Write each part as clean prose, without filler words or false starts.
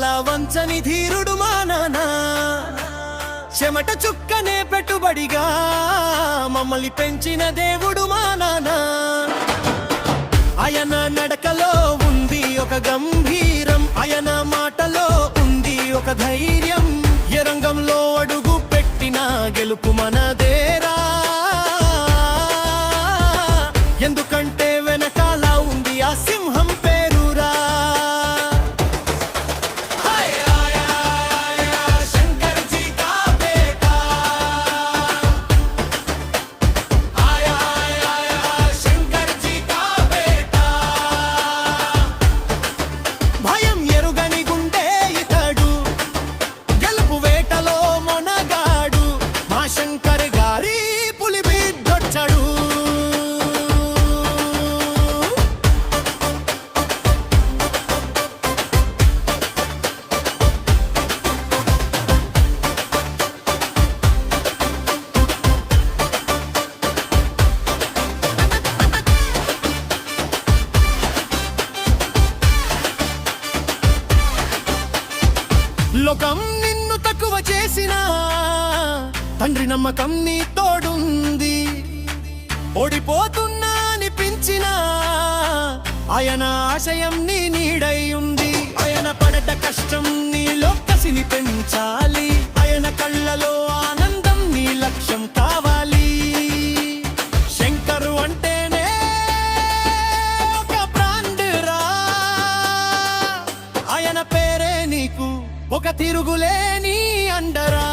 తల వంచని ధీరుడు మా నాన్న, చెమట చుక్కనే పెట్టుబడిగా మమ్మల్ని పెంచిన దేవుడు మా నాన్న. ఆయన నడకలో ఉంది ఒక గంభీరం, ఆయన మాటలో ఉంది ఒక ధైర్యం. ఏ రంగంలో అడుగు పెట్టినా గెలుపు మనదేరా, ఎందుకంటే వెనకాల ఉంది ఆ సింహం పేరురా. భయం ఎరుగని గుండె ఇతడు, గెలుపు వేటలో మొనగాడు, మా శంకర్ గారి పులి బిడ్డొచ్చాడు. లోకం నిన్ను తక్కువ చేసినా తండ్రి నమ్మకం నీ తోడుంది. ఓడిపోతున్నా అనిపించినా ఆయన ఆశయం నీ నీడై ఉంది. ఆయన పడట కష్టం నీలో కసిని పెంచాలి, ఆయన కళ్ళలో ఆనందం నీ లక్ష్యం కావాలి. శంకరు అంటేనే ఒక బ్రాండ్ రా, ఆయన పేరే నీకు ఒక తిరుగులేని అండరా.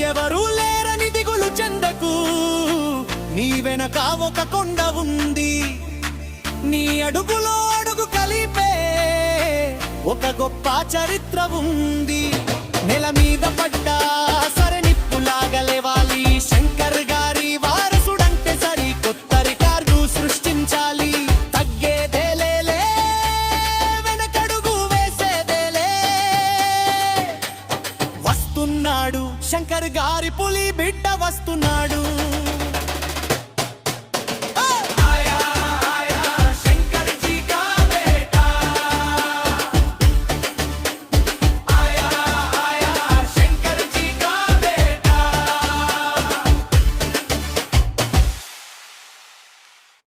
ఎవరూ లేరని దిగులు చెందకు, నీ వెనక ఒక కొండ ఉంది. నీ అడుగులో అడుగు కలిపే ఒక గొప్ప చరిత్ర ఉంది. నెల మీద పడ్డా సరే నిప్పులాగా లేవాలి, శంకర్ గారి వారసుడంటే సరి కొత్త రికార్డు సృష్టించాలి. తగ్గేదేలే, వెనకడుగు వేసేదేలే, వస్తున్నాడు శంకర్ గారి పులి బిడ్డ వస్తున్నాడు.